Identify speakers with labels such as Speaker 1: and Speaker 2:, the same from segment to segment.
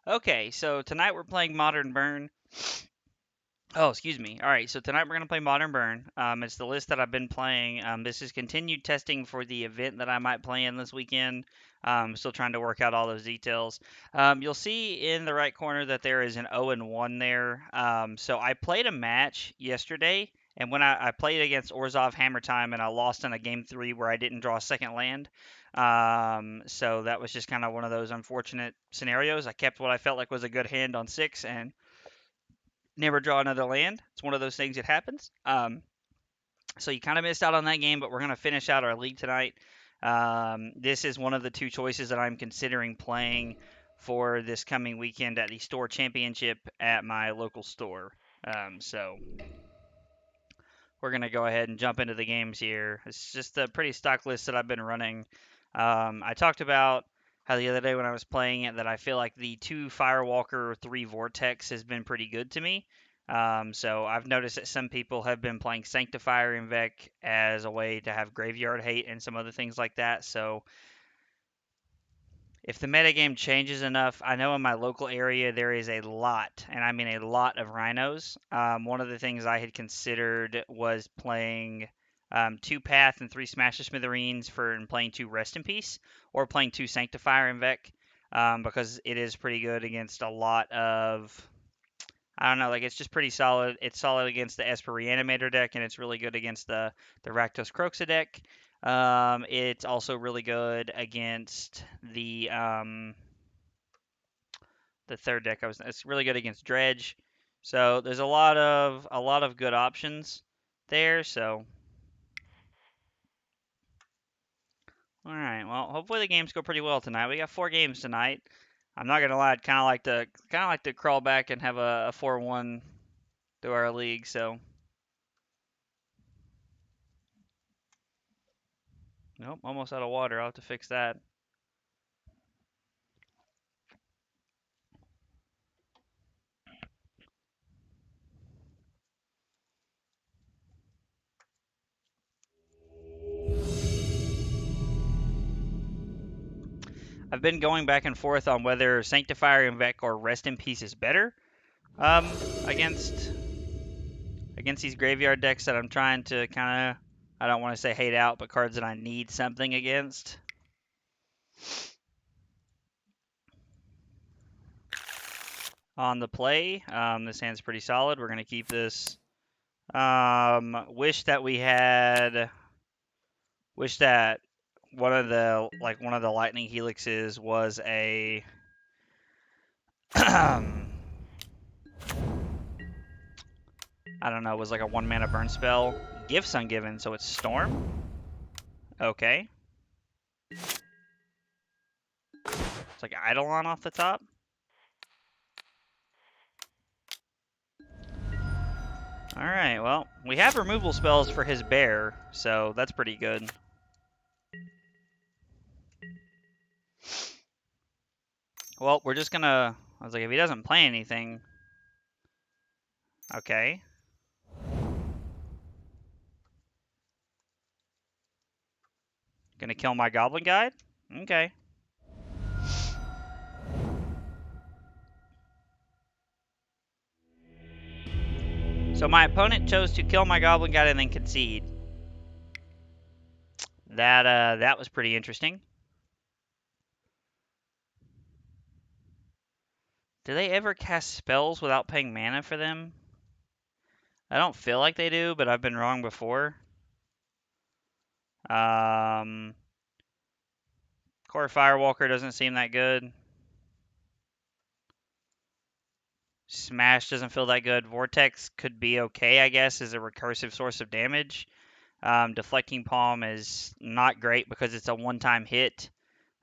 Speaker 1: Okay, so tonight we're playing Modern Burn. Oh, excuse me. All right, so tonight we're gonna play Modern Burn. It's the list that I've been playing. This is continued testing for the event that I might play in this weekend. Still trying to work out all those details. You'll see in the right corner that there is an 0 and 1 there. So I played a match yesterday, and when I played against Orzhov Hammer Time, and I lost in a game 3 where I didn't draw a second land. So that was just kind of one of those unfortunate scenarios. I kept what I felt like was a good hand on 6 and never draw another land. It's one of those things that happens. So you kind of missed out on that game, but we're going to finish out our league tonight. This is one of the two choices that I'm considering playing for this coming weekend at the store championship at my local store. So we're going to go ahead and jump into the games here. It's just a pretty stock list that I've been running. I talked about how the other day when I was playing it that I feel like the 2 Firewalker, 3 Vortex has been pretty good to me. So I've noticed that some people have been playing Sanctifier and Vec as a way to have Graveyard Hate and some other things like that. So if the metagame changes enough, I know in my local area there is a lot, and I mean a lot of rhinos. One of the things I had considered was playing 2 Path and 3 Smash the Smithereens for and playing 2 Rest in Peace, or playing 2 Sanctifier and Vec, because it is pretty good against a lot of. I don't know, like it's just pretty solid. It's solid against the Esper Reanimator deck, and it's really good against the Rakdos Croxa deck. It's also really good against the third deck. It's really good against Dredge. So there's a lot of good options there. So all right, well hopefully the games go pretty well tonight. We got 4 games tonight. I'm not gonna lie, I'd kind of like to crawl back and have a 4-1 through our league. So nope, almost out of water. I'll have to fix that. I've been going back and forth on whether Sanctifier and Vec or Rest in Peace is better um, against these graveyard decks that I'm trying to kind of, I don't want to say hate out, but cards that I need something against. On the play, this hand's pretty solid. We're going to keep this. Wish that one of the lightning helixes was a I don't know, was like a 1 mana burn spell. Gifts ungiven, so it's Storm. Okay. It's like Eidolon off the top. Alright, well, we have removal spells for his bear, so that's pretty good. Well, we're just gonna... I was like, if he doesn't play anything... Okay. Gonna kill my Goblin Guide? Okay. So my opponent chose to kill my Goblin Guide and then concede. That was pretty interesting. Do they ever cast spells without paying mana for them? I don't feel like they do, but I've been wrong before. Core Firewalker doesn't seem that good. Smash doesn't feel that good. Vortex could be okay, I guess, as a recursive source of damage. Deflecting Palm is not great because it's a one-time hit.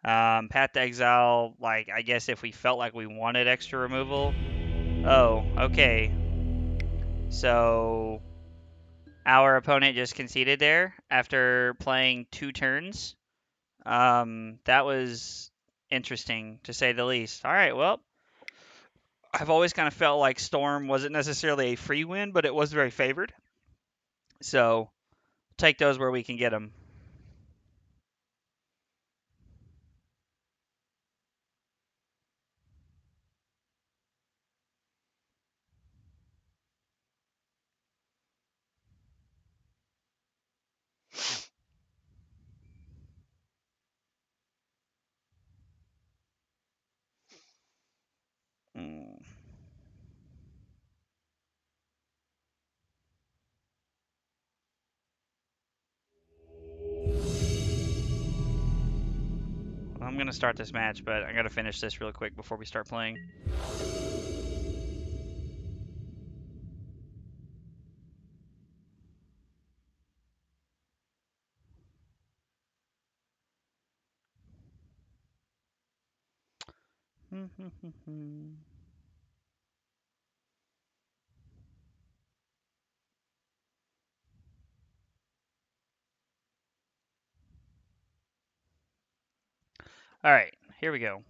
Speaker 1: Path to Exile, like, I guess if we felt like we wanted extra removal. Oh, okay. So, our opponent just conceded there after playing 2 turns. That was interesting, to say the least. All right, well, I've always kind of felt like Storm wasn't necessarily a free win, but it was very favored. So, take those where we can get them. I'm going to start this match, but I got to finish this real quick before we start playing. All right, here we go.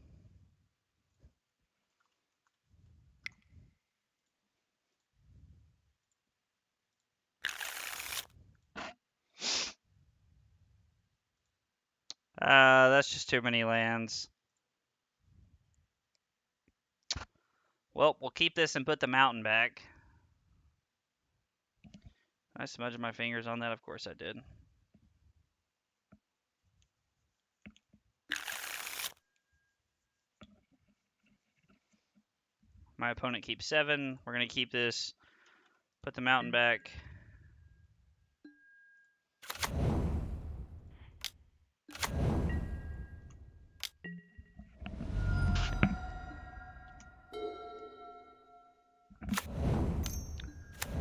Speaker 1: That's just too many lands. Well, we'll keep this and put the mountain back. I smudged my fingers on that? Of course I did. My opponent keeps 7. We're going to keep this, put the mountain back.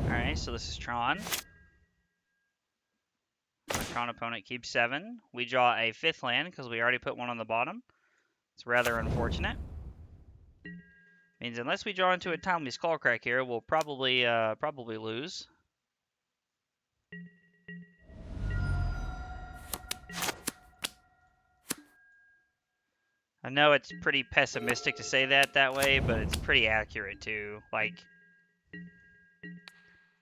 Speaker 1: Alright, so this is Tron. Our Tron opponent keeps 7. We draw a 5th land because we already put one on the bottom. It's rather unfortunate. Means unless we draw into a timely Skullcrack here, we'll probably lose. I know it's pretty pessimistic to say that way, but it's pretty accurate too. Like,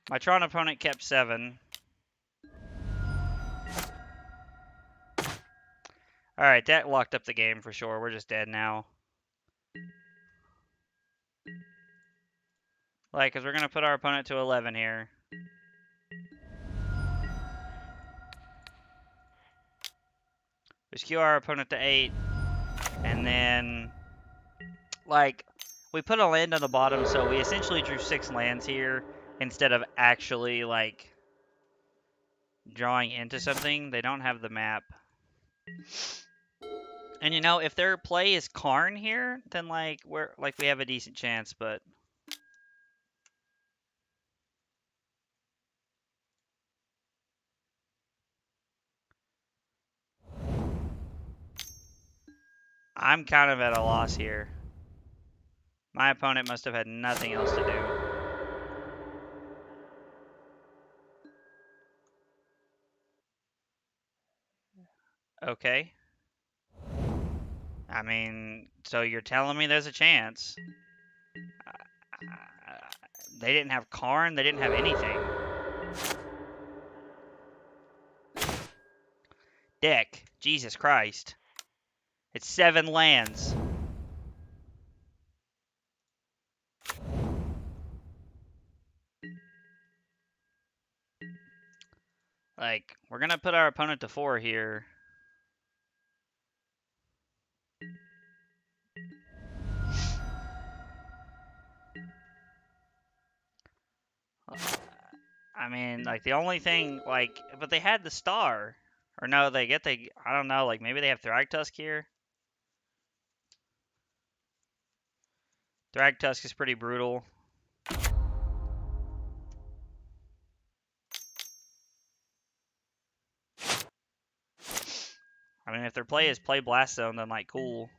Speaker 1: my Tron opponent kept 7. Alright, that locked up the game for sure. We're just dead now. Like, because we're going to put our opponent to 11 here. We skew our opponent to 8. And then, like, we put a land on the bottom, so we essentially drew 6 lands here instead of actually, like, drawing into something. They don't have the map. And, you know, if their play is Karn here, then, like, we have a decent chance, but... I'm kind of at a loss here. My opponent must have had nothing else to do. Okay. I mean, so you're telling me there's a chance. They didn't have Karn. They didn't have anything. Deck. Jesus Christ. It's 7 lands. Like, we're going to put our opponent to 4 here. I mean, like, the only thing, like, but they had the star. Or no, I don't know, like, maybe they have Thragtusk here. Thragtusk is pretty brutal. I mean, if their play is play Blast Zone, then, like, cool.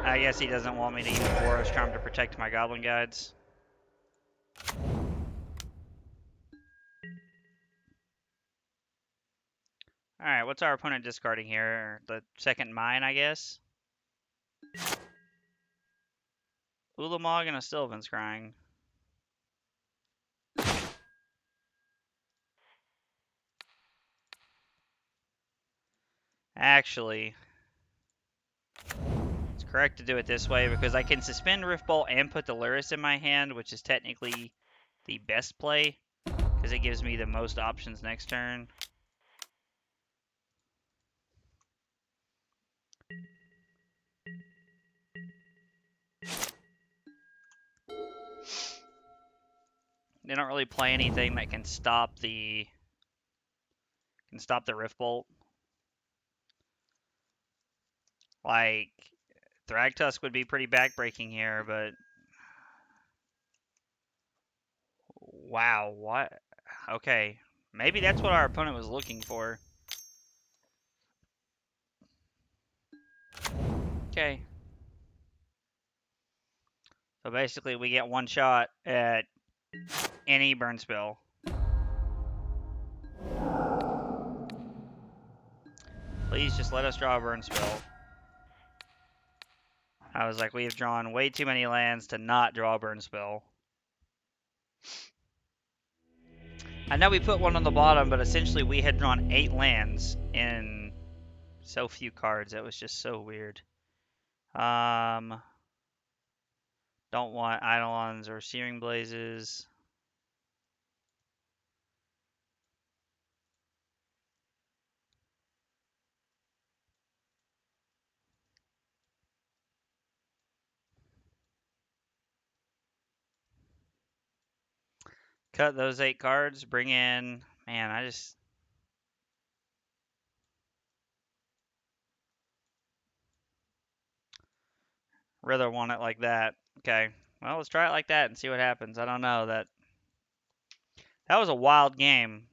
Speaker 1: I guess he doesn't want me to use Boros Charm to protect my Goblin Guides. Alright, what's our opponent discarding here? The second mine, I guess? Ulamog and a Sylvan Scrying. Actually, it's correct to do it this way because I can suspend Rift Bolt and put the Luris in my hand, which is technically the best play because it gives me the most options next turn. They don't really play anything that can stop the Rift Bolt. Like Thragtusk would be pretty backbreaking here, but wow, what? Okay, maybe that's what our opponent was looking for. Okay. So basically, we get one shot at any burn spell. Please just let us draw a burn spell. I was like, we have drawn way too many lands to not draw a burn spell. I know we put one on the bottom, but essentially we had drawn 8 lands in so few cards. That was just so weird. Don't want Eidolons or Searing Blazes. Cut those 8 cards. Bring in... Man, I just... rather want it like that. Okay. Well, let's try it like that and see what happens. I don't know. That was a wild game.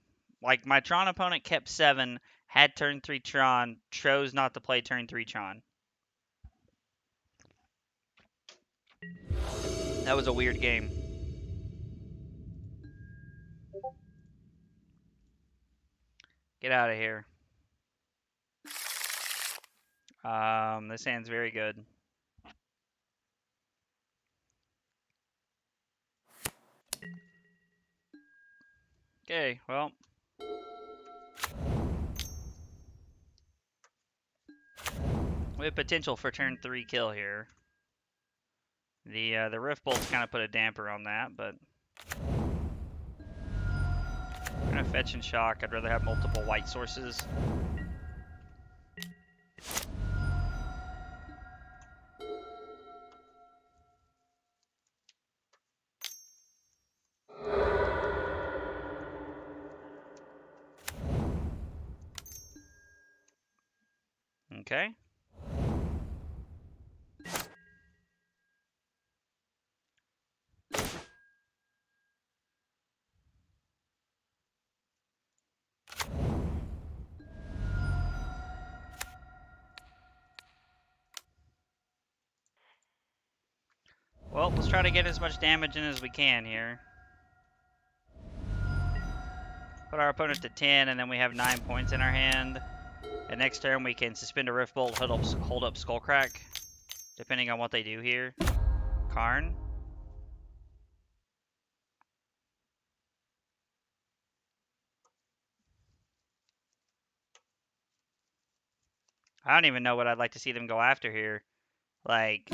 Speaker 1: Like, my Tron opponent kept 7, had turn 3 Tron, chose not to play turn 3 Tron. That was a weird game. Get out of here. This hand's very good. Okay, well. We have potential for turn 3 kill here. The Rift Bolt's kind of put a damper on that, but... I'm going to fetch and shock. I'd rather have multiple white sources. Okay. Well, let's try to get as much damage in as we can here. Put our opponent to 10, and then we have 9 points in our hand. And next turn we can suspend a Rift Bolt, hold up Skullcrack, depending on what they do here. Karn. I don't even know what I'd like to see them go after here. Like...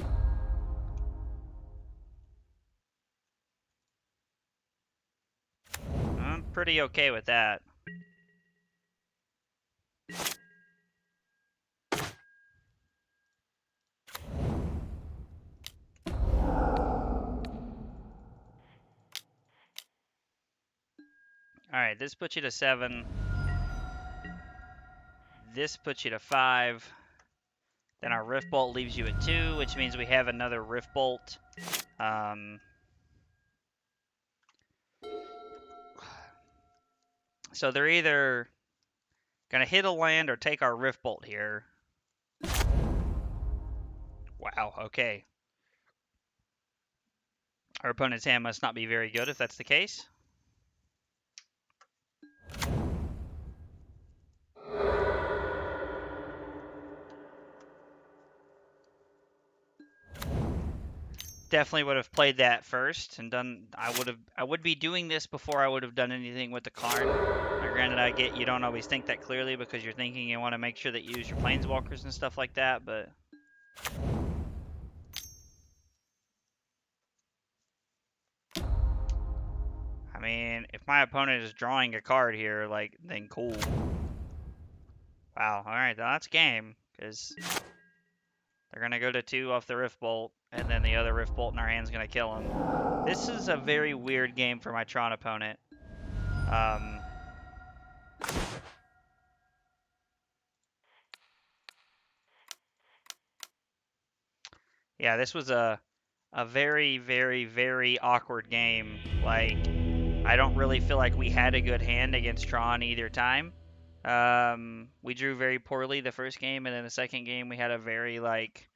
Speaker 1: I'm pretty okay with that. Alright, this puts you to 7. This puts you to 5. Then our Rift Bolt leaves you at 2, which means we have another Rift Bolt. So they're either going to hit a land or take our Rift Bolt here. Wow, okay. Our opponent's hand must not be very good if that's the case. Definitely would have played that first and done. I would be doing this before I would have done anything with the card. Now, granted, I get you don't always think that clearly because you're thinking you want to make sure that you use your planeswalkers and stuff like that, but I mean, if my opponent is drawing a card here, like, then cool. Wow, alright, that's game, because They're going to go to 2 off the Rift Bolt, and then the other Rift Bolt in our hand's going to kill him. This is a very weird game for my Tron opponent. Yeah, this was a very, very, very awkward game. Like, I don't really feel like we had a good hand against Tron either time. We drew very poorly the first game, and then the second game we had a very, like,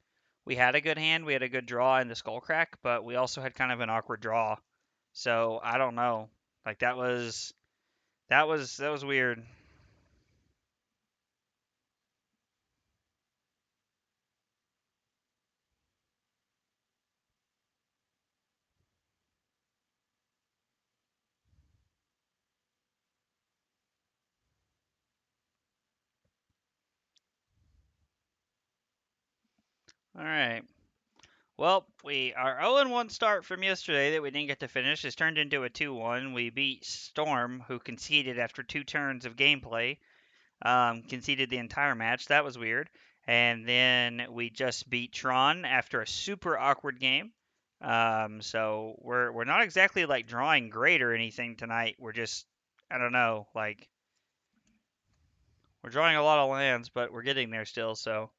Speaker 1: we had a good hand, we had a good draw in the Skull Crack, but we also had kind of an awkward draw. So, I don't know. Like, that was weird. All right. Well, our 0-1 start from yesterday that we didn't get to finish has turned into a 2-1. We beat Storm, who conceded after 2 turns of gameplay. Conceded the entire match. That was weird. And then we just beat Tron after a super awkward game. So we're not exactly like drawing great or anything tonight. We're just, I don't know, like we're drawing a lot of lands, but we're getting there still. So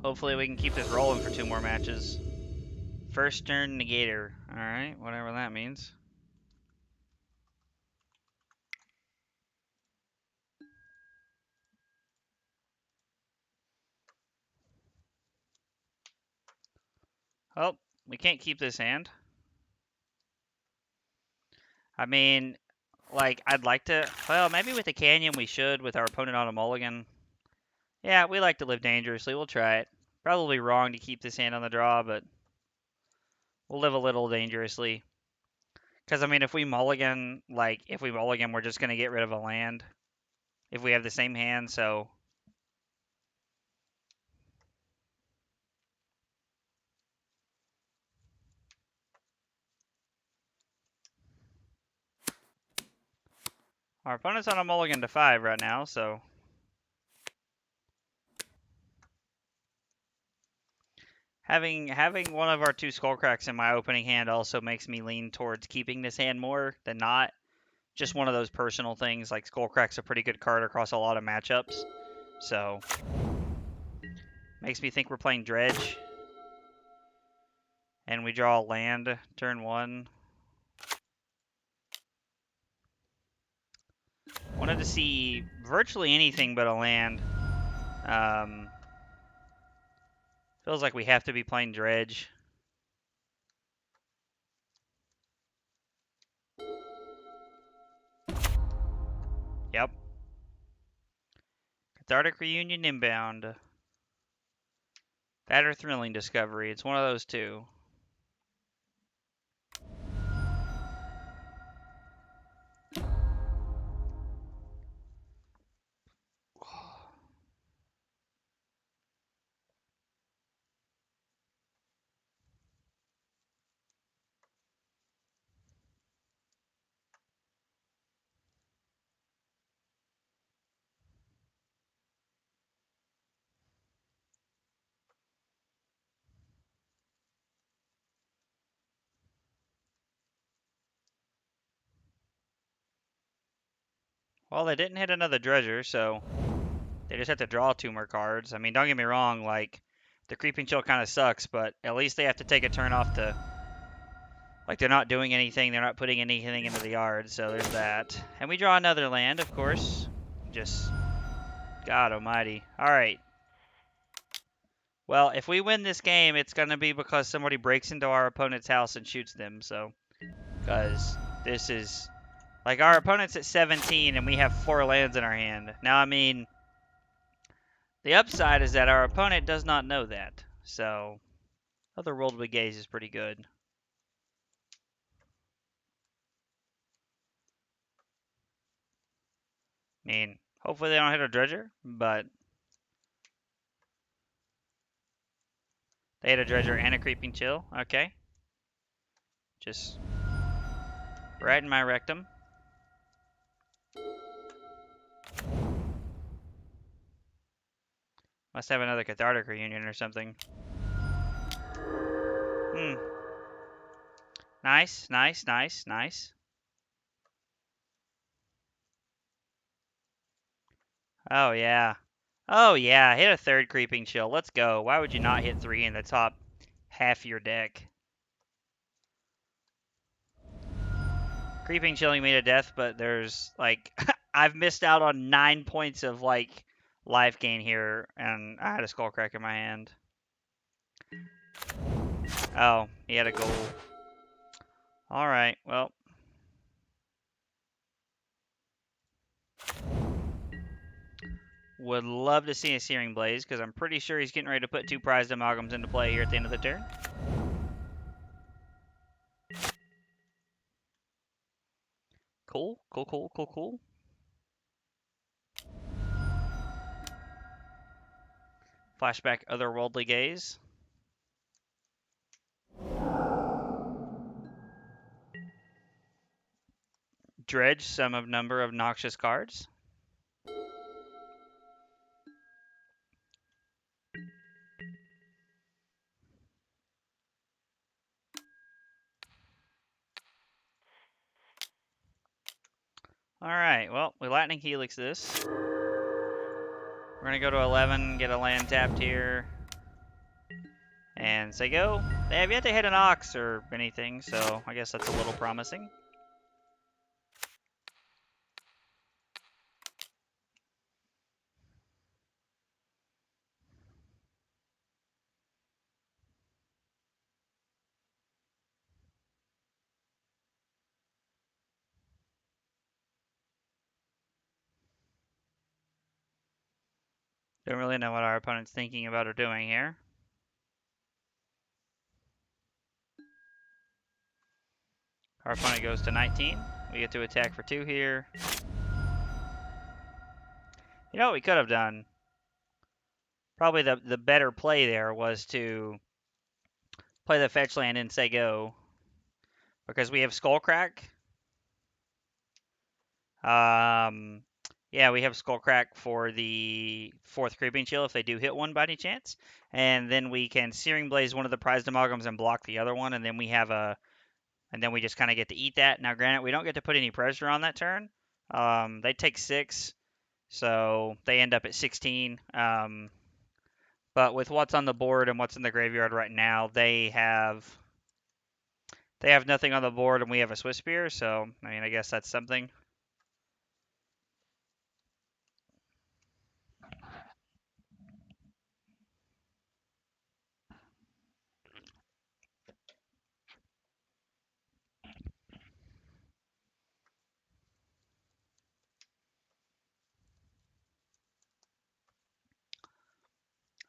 Speaker 1: hopefully we can keep this rolling for 2 more matches. First turn negator. Alright, whatever that means. Oh, we can't keep this hand. I mean, like, I'd like to... Well, maybe with the Canyon we should, with our opponent on a mulligan. Yeah, we like to live dangerously. We'll try it. Probably wrong to keep this hand on the draw, but we'll live a little dangerously. Because, I mean, if we mulligan, we're just going to get rid of a land. If we have the same hand, so... Our opponent's on a mulligan to 5 right now, so... Having one of our 2 Skullcracks in my opening hand also makes me lean towards keeping this hand more than not. Just one of those personal things, like Skullcrack's a pretty good card across a lot of matchups. So, makes me think we're playing Dredge. And we draw a land turn 1. Wanted to see virtually anything but a land. Feels like we have to be playing Dredge. Yep. Cathartic Reunion inbound. That or Thrilling Discovery. It's one of those two. Well, they didn't hit another Dredger, so they just have to draw 2 more cards. I mean, don't get me wrong, like, the Creeping Chill kind of sucks, but at least they have to take a turn off to... Like, they're not doing anything, they're not putting anything into the yard, so there's that. And we draw another land, of course. Just... God almighty. Alright. Well, if we win this game, it's going to be because somebody breaks into our opponent's house and shoots them, so... Because this is... Like, our opponent's at 17, and we have 4 lands in our hand. Now, I mean, the upside is that our opponent does not know that. So, Otherworldly Gaze is pretty good. I mean, hopefully they don't hit a Dredger, but... They hit a Dredger and a Creeping Chill. Okay. Just right in my rectum. Must have another cathartic reunion or something. Hmm. Nice, nice, nice, nice. Oh, yeah. Oh, yeah. Hit a third Creeping Chill. Let's go. Why would you not hit 3 in the top half of your deck? Creeping Chilling me to death, but there's, like, I've missed out on 9 points of, like, life gain here, and I had a Skullcrack in my hand. Oh, he had a goal. Alright, well. Would love to see a Searing Blaze, because I'm pretty sure he's getting ready to put 2 prized amalgams into play here at the end of the turn. Cool, cool, cool, cool, cool. Flashback Otherworldly Gaze. Dredge, sum of number of noxious cards. Alright, well, we Lightning Helix this. We're going to go to 11, get a land tapped here. And say go. They have yet to hit an Ox or anything, so I guess that's a little promising. Don't really know what our opponent's thinking about or doing here. Our opponent goes to 19. We get to attack for 2 here. You know what we could have done? Probably the better play there was to play the fetch land and say go. Because we have Skullcrack. Yeah, we have Skullcrack for the 4th Creeping Chill if they do hit one by any chance. And then we can Searing Blaze one of the prized amalgams and block the other one, and then we have a... And then we just kind of get to eat that. Now, granted, we don't get to put any pressure on that turn. They take 6, so they end up at 16. But with what's on the board and what's in the graveyard right now, they have nothing on the board, and we have a Swiss Spear. So, I mean, I guess that's something.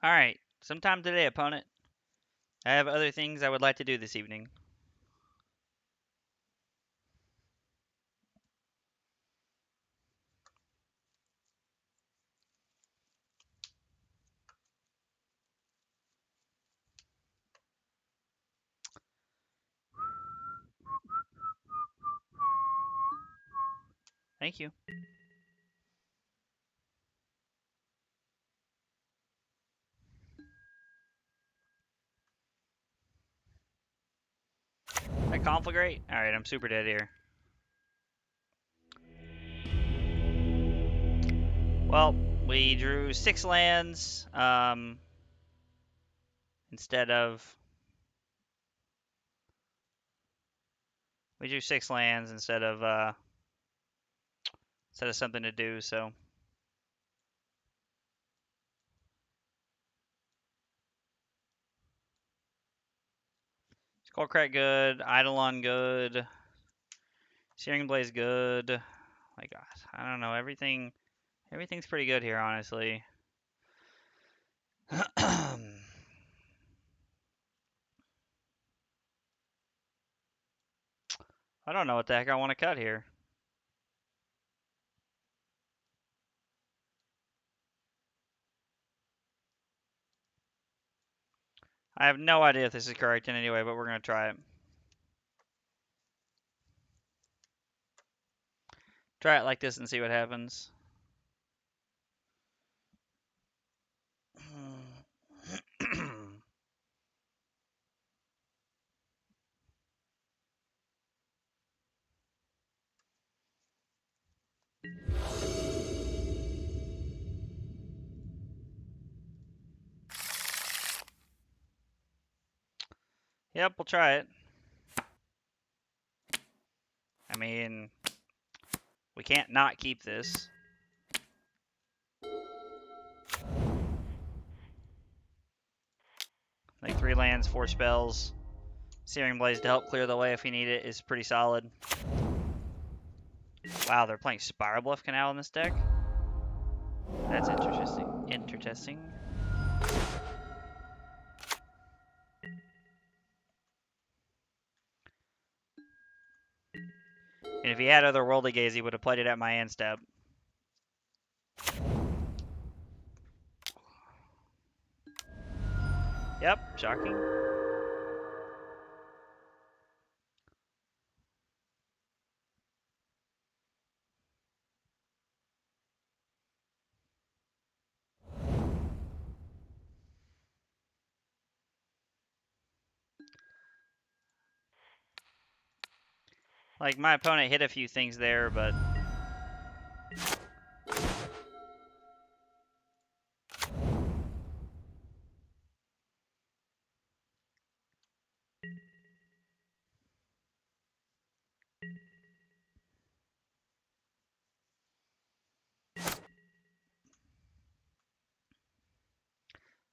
Speaker 1: All right, sometime today, opponent. I have other things I would like to do this evening. Thank you. That Conflagrate? All right, I'm super dead here. Well, we drew 6 lands instead of... We drew 6 lands instead of something to do, so... Skullcrack good, Eidolon good, Searing Blaze good. My God, I don't know, everything's pretty good here, honestly. I don't know what the heck I want to cut here. I have no idea if this is correct in any way, but we're going to try it. Try it like this and see what happens. Yep, we'll try it. I mean, we can't not keep this. Like 3 lands, 4 spells. Searing Blaze to help clear the way if we need it is pretty solid. Wow, they're playing Spiral Bluff Canal in this deck? That's interesting. And if he had Otherworldly Gaze, he would have played it at my end step. Yep, shocking. Like, my opponent hit a few things there, but...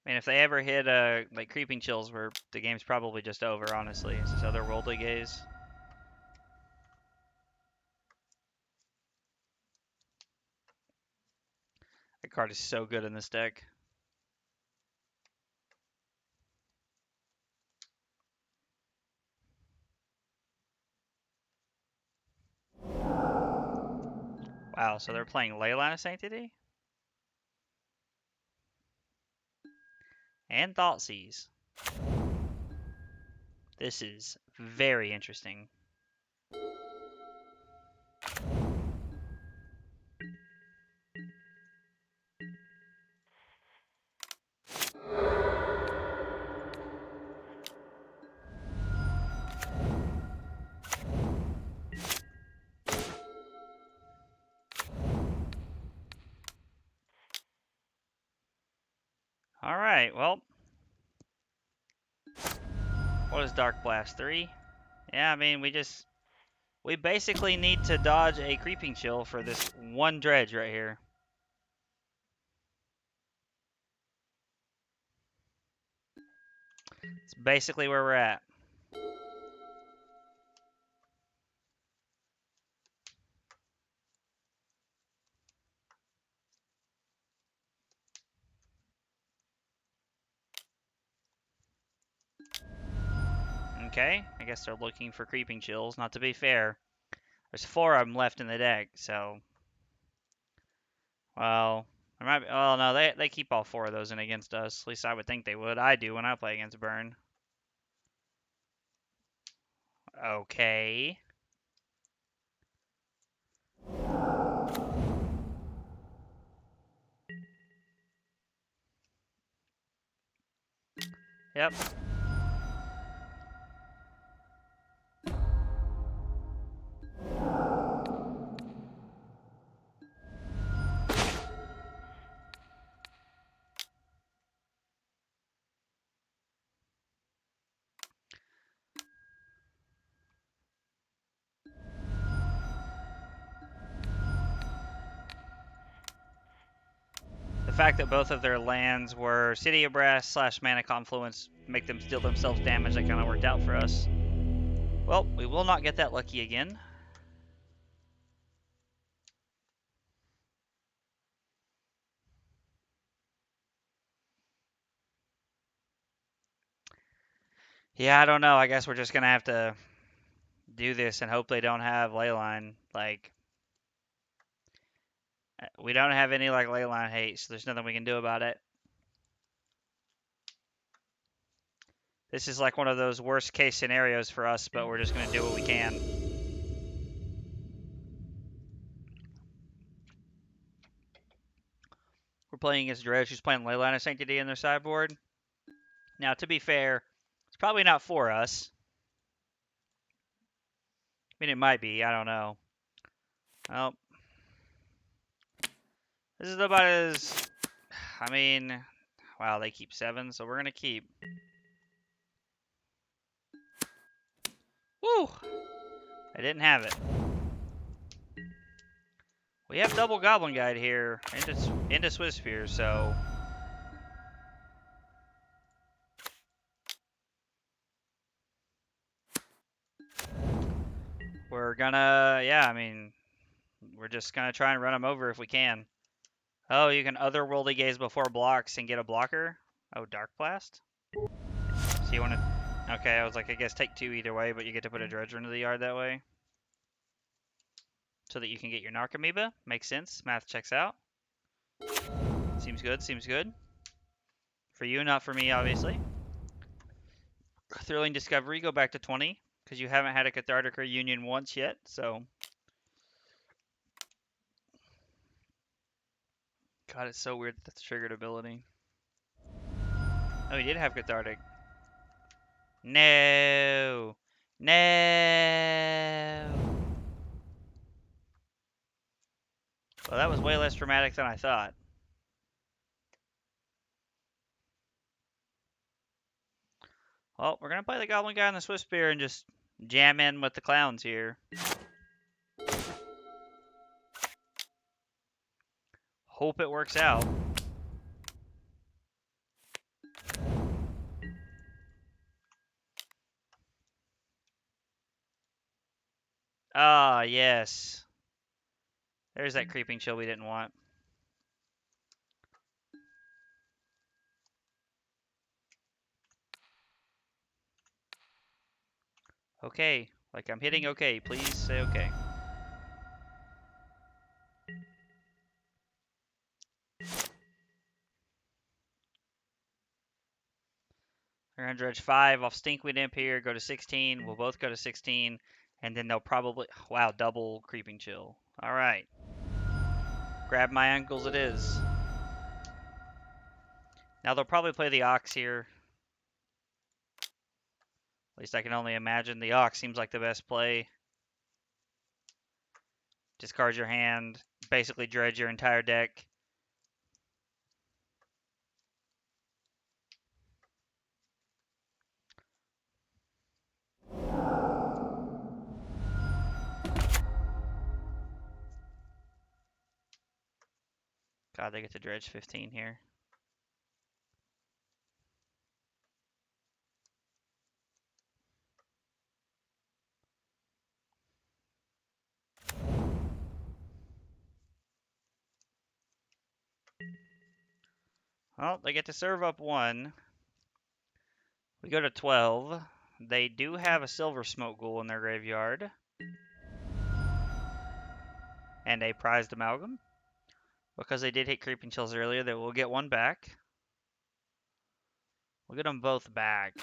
Speaker 1: I mean, if they ever hit, like, Creeping Chills, where the game's probably just over, honestly. It's just Otherworldly Gaze. That card is so good in this deck. Wow, so they're playing Leyline of Sanctity? And Thoughtseize. This is very interesting. Alright, well. What is Dark Blast? 3? Yeah, I mean, we basically need to dodge a Creeping Chill for this one Dredge right here. It's basically where we're at. Okay, I guess they're looking for Creeping Chills. Not to be fair, there's 4 of them left in the deck, so... Well, there might be... Well, no, they keep all 4 of those in against us. At least I would think they would. I do when I play against Burn. Okay. Yep. The fact that both of their lands were City of Brass / Mana Confluence make them deal themselves damage, that kind of worked out for us. Well, we will not get that lucky again. Yeah, I don't know. I guess we're just going to have to do this and hope they don't have Leyline. Like, we don't have any, like, Leyline hate, so there's nothing we can do about it. This is like one of those worst case scenarios for us, but we're just going to do what we can. We're playing against Dredge, who's playing Leyline of Sanctity in their sideboard. Now, to be fair, it's probably not for us. I mean, it might be. I don't know. Well, this is about as... I mean, wow, they keep 7, so we're going to keep... Woo! I didn't have it. We have double Goblin Guide here into Swiss Spear, so... We're gonna... Yeah, I mean... We're just gonna try and run them over if we can. Oh, you can Otherworldly Gaze before blocks and get a blocker? Oh, Dark Blast? So you want to... Okay, I was like, I guess take 2 either way, but you get to put a Dredger into the yard that way. So that you can get your Narc Amoeba. Makes sense. Math checks out. Seems good, seems good. For you, not for me, obviously. Thrilling Discovery, go back to 20. Because you haven't had a Cathartic Reunion once yet, so... God, it's so weird that that's triggered ability. Oh, he did have Cathartic. No! No! Well, that was way less dramatic than I thought. Well, we're going to play the Goblin Guy on the Swiss Spear and just jam in with the clowns here. Hope it works out. Ah, yes. There's that Creeping Chill we didn't want. Okay. Like I'm hitting okay. Please say okay. We're going to dredge 5 off Stinkweed Imp here. Go to 16. We'll both go to 16. And then they'll probably... Wow, double Creeping Chill. Alright. Grab my ankles it is. Now they'll probably play the Ox here. At least I can only imagine. The Ox seems like the best play. Discard your hand. Basically dredge your entire deck. God, they get to dredge 15 here. Well, they get to serve up 1. We go to 12. They do have a Silver Smoke Ghoul in their graveyard. And a Prized Amalgam. Because they did hit Creeping Chills earlier, they will get 1 back. We'll get them both back.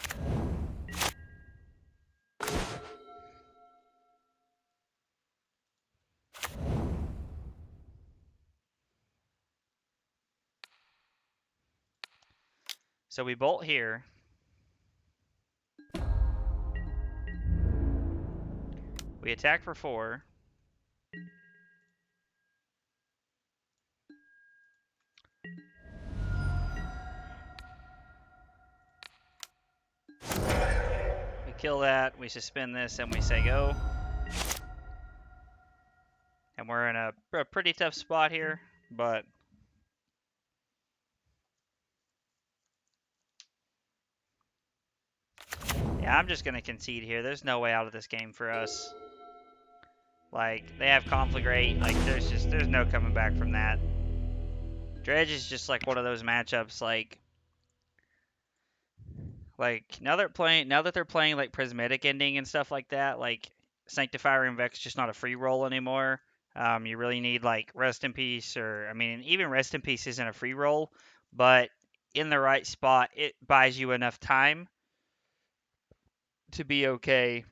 Speaker 1: So we bolt here. We attack for 4. We kill that, we suspend this, and we say go. And we're in a pretty tough spot here, but... Yeah, I'm just going to concede here. There's no way out of this game for us. Like, they have Conflagrate. Like, there's no coming back from that. Dredge is just like one of those matchups, like now that they're playing like Prismatic Ending and stuff like that, like Sanctifier and Vex just not a free roll anymore. You really need like Rest in Peace, or I mean, even Rest in Peace isn't a free roll, but in the right spot, it buys you enough time to be okay.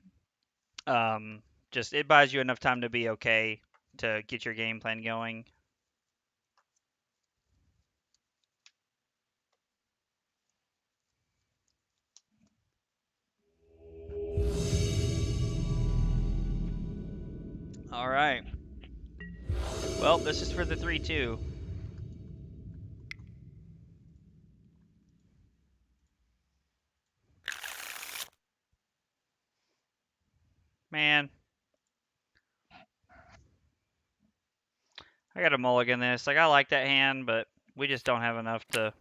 Speaker 1: Just it buys you enough time to be okay to get your game plan going. Alright. Well, this is for the 3-2. Man. I gotta mulligan this. Like, I like that hand, but we just don't have enough to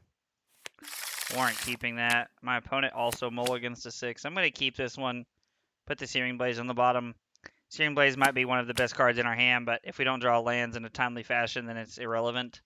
Speaker 1: warrant keeping that. My opponent also mulligans to 6. I'm gonna keep this one. Put the Searing Blaze on the bottom. Searing Blaze might be one of the best cards in our hand, but if we don't draw lands in a timely fashion, then it's irrelevant.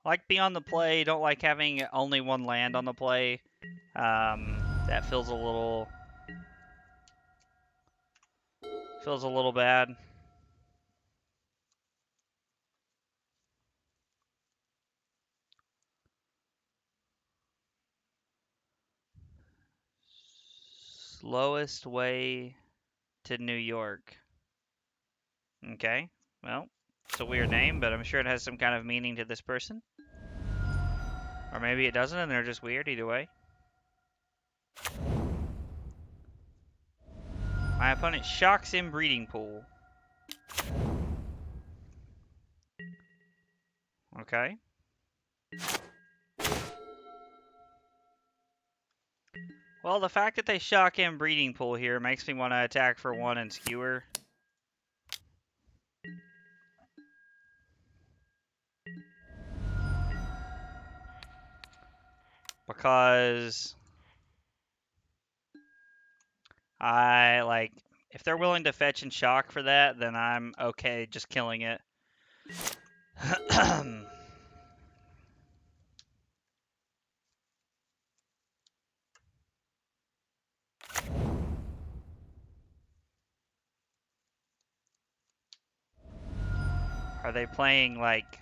Speaker 1: Like Beyond the Play, don't like having only one land on the play. That feels a little bad. Slowest way to New York. Okay, well, it's a weird name, but I'm sure it has some kind of meaning to this person. Or maybe it doesn't and they're just weird, either way. My opponent shocks in Breeding Pool. Okay. Well, the fact that they shock in Breeding Pool here makes me want to attack for 1 and skewer. Because if they're willing to fetch and shock for that, then I'm okay just killing it. Are they playing like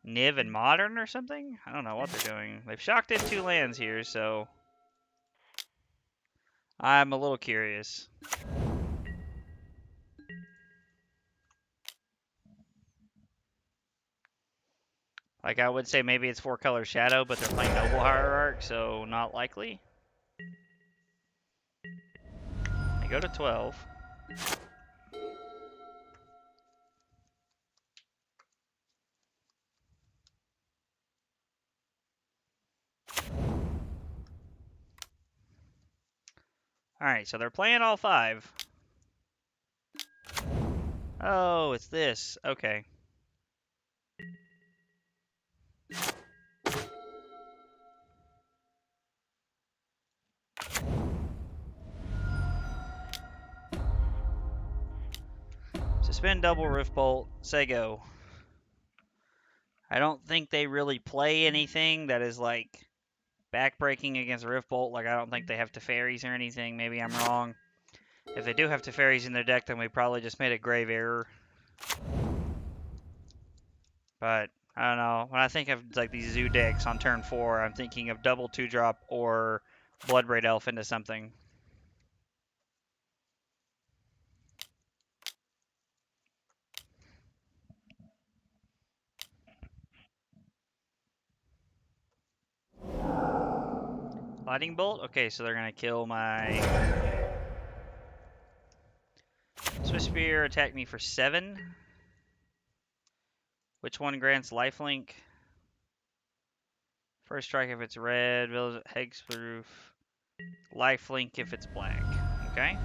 Speaker 1: Niv and Modern or something? I don't know what they're doing. They've shocked in 2 lands here, so I'm a little curious. Like, I would say maybe it's 4-color Shadow, but they're playing Noble Hierarch, so not likely. They go to 12. Alright, so they're playing all 5. Oh, it's this. Okay. Suspend double Rift Bolt. Say go. I don't think they really play anything that is like backbreaking against Rift Bolt. Like, I don't think they have Teferis or anything. Maybe I'm wrong. If they do have Teferis in their deck, then we probably just made a grave error. But I don't know. When I think of like these zoo decks on turn 4, I'm thinking of double 2-drop or Bloodbraid Elf into something. Lightning Bolt? Okay, so they're going to kill my Swiss Spear, attack me for 7. Which one grants lifelink? First strike if it's red, hexproof. Lifelink if it's black. Okay.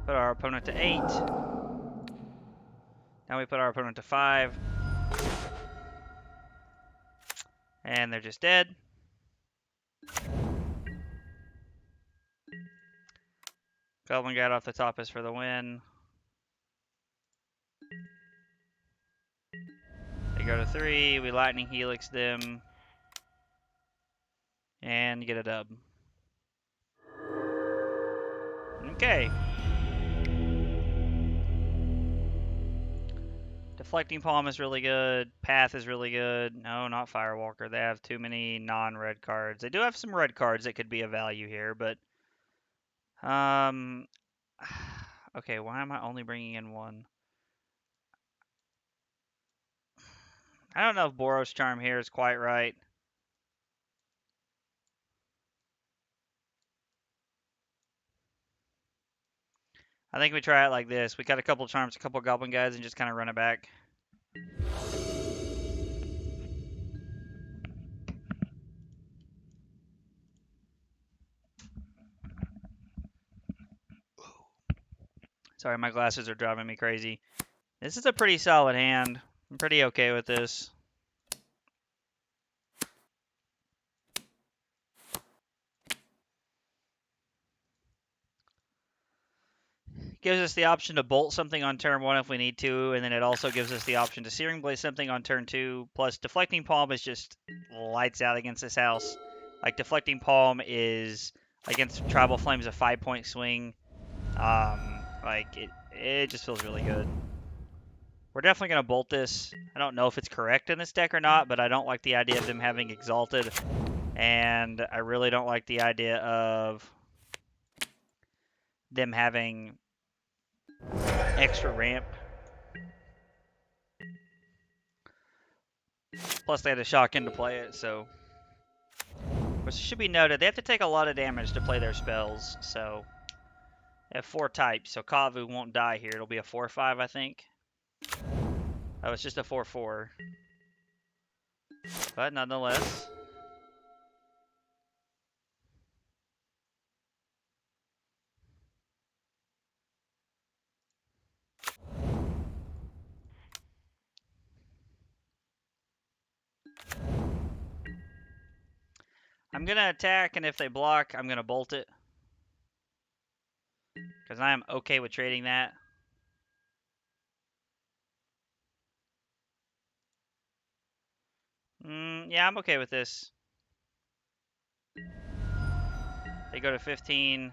Speaker 1: Put our opponent to 8. Now we put our opponent to 5. And they're just dead. Goblin Guide off the top is for the win. They go to 3. We Lightning Helix them. And get a dub. Okay. Deflecting Palm is really good. Path is really good. No, not Firewalker. They have too many non-red cards. They do have some red cards that could be of value here, but okay, why am I only bringing in one? I don't know if Boros Charm here is quite right. I think we try it like this. We got a couple charms, a couple goblin guys, and just kind of run it back. Sorry, my glasses are driving me crazy. This is a pretty solid hand. I'm pretty okay with this. Gives us the option to bolt something on turn 1 if we need to, and then it also gives us the option to Searing Blade something on turn 2. Plus, Deflecting Palm is just lights out against this house. Like, Deflecting Palm is against Tribal Flames a 5-point swing. It just feels really good. We're definitely going to bolt this. I don't know if it's correct in this deck or not, but I don't like the idea of them having Exalted. And I really don't like the idea of them having extra ramp. Plus, they had a shock in to play it, so. Which should be noted, they have to take a lot of damage to play their spells, so. They have 4 types, so Kavu won't die here. It'll be a 4-5, I think. Oh, it's just a 4-4. But nonetheless. I'm going to attack, and if they block, I'm going to bolt it. Because I am okay with trading that. Yeah, I'm okay with this. They go to 15.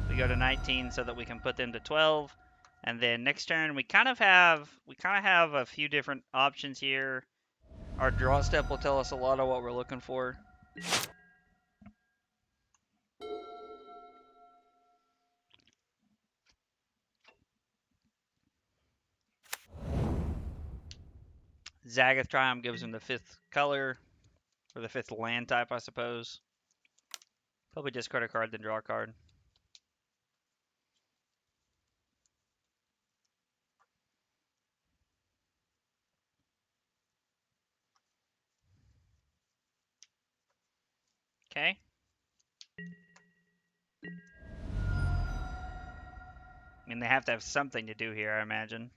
Speaker 1: We go to 19 so that we can put them to 12. And then next turn we kind of have a few different options here. Our draw step will tell us a lot of what we're looking for. Zagath Triumph gives him the 5th color, or the 5th land type, I suppose. Probably discard a card, then draw a card. Okay. I mean, they have to have something to do here, I imagine.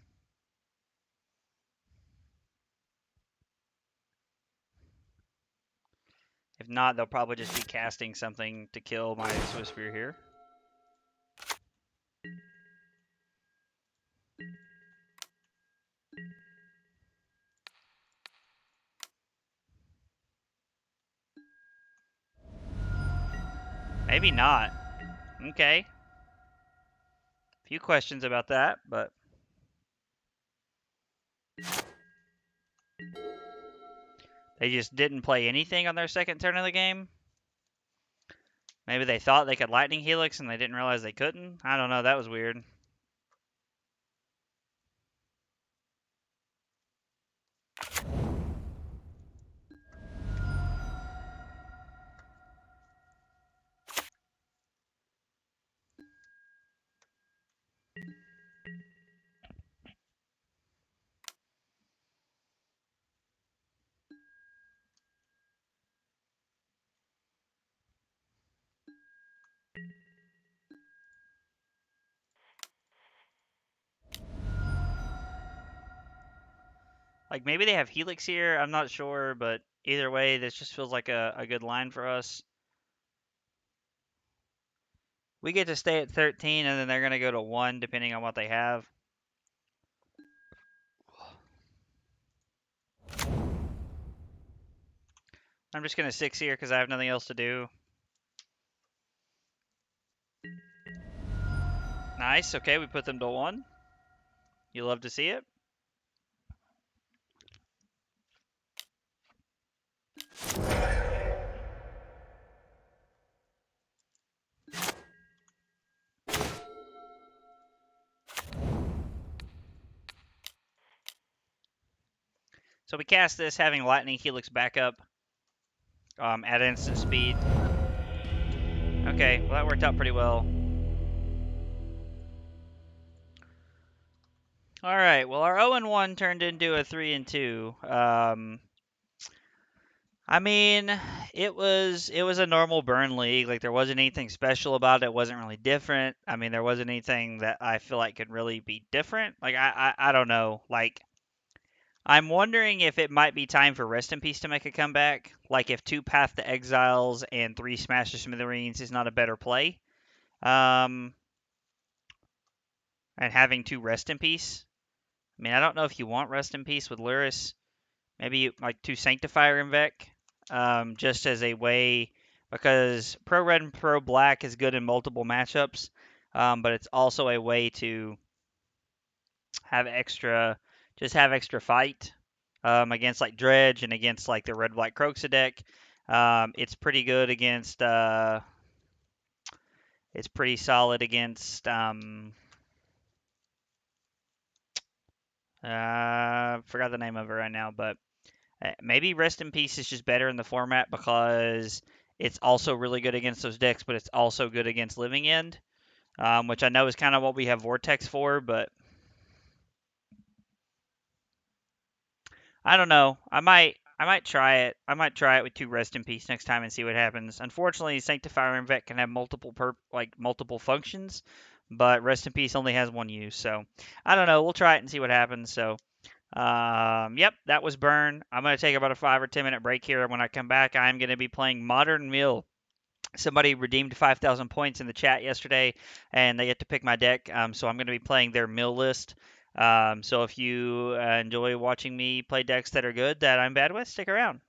Speaker 1: If not, they'll probably just be casting something to kill my Swiftspear here. Maybe not. Okay. A few questions about that, but they just didn't play anything on their second turn of the game. Maybe they thought they could Lightning Helix and they didn't realize they couldn't. I don't know. That was weird. Like, maybe they have Helix here. I'm not sure, but either way, this just feels like a good line for us. We get to stay at 13, and then they're going to go to 1, depending on what they have. I'm just going to 6 here because I have nothing else to do. Nice. Okay, we put them to 1. You love to see it? So we cast this having Lightning Helix backup at instant speed. Okay, well that worked out pretty well. All right, well our 0-1 turned into a 3-2. I mean, it was a normal burn league. Like there wasn't anything special about it. It wasn't really different. I mean, there wasn't anything that I feel like could really be different. Like I don't know. Like I'm wondering if it might be time for Rest in Peace to make a comeback. Like if two Path to Exiles and three Smash to Smithereens is not a better play. Um, and having two Rest in Peace. I mean, I don't know if you want Rest in Peace with Luris. Maybe like two Sanctifier and Vec, just as a way, because Pro Red and Pro Black is good in multiple matchups, but it's also a way to have extra, just have extra fight against like Dredge and against like the Red Black Croxa deck. It's pretty good against. It's pretty solid against. Forgot the name of it right now, but maybe Rest in Peace is just better in the format because it's also really good against those decks, but it's also good against Living End, which I know is kind of what we have Vortex for, but I don't know. I might try it. I might try it with two Rest in Peace next time and see what happens. Unfortunately, Sanctifier and Vet can have multiple functions, but Rest in Peace only has one use. So I don't know. We'll try it and see what happens. So yep, that was Burn. I'm going to take about a 5 or 10 minute break here. When I come back, I'm going to be playing Modern Mill. Somebody redeemed 5,000 points in the chat yesterday, and they get to pick my deck. So I'm going to be playing their mill list. So if you enjoy watching me play decks that are good, that I'm bad with, stick around.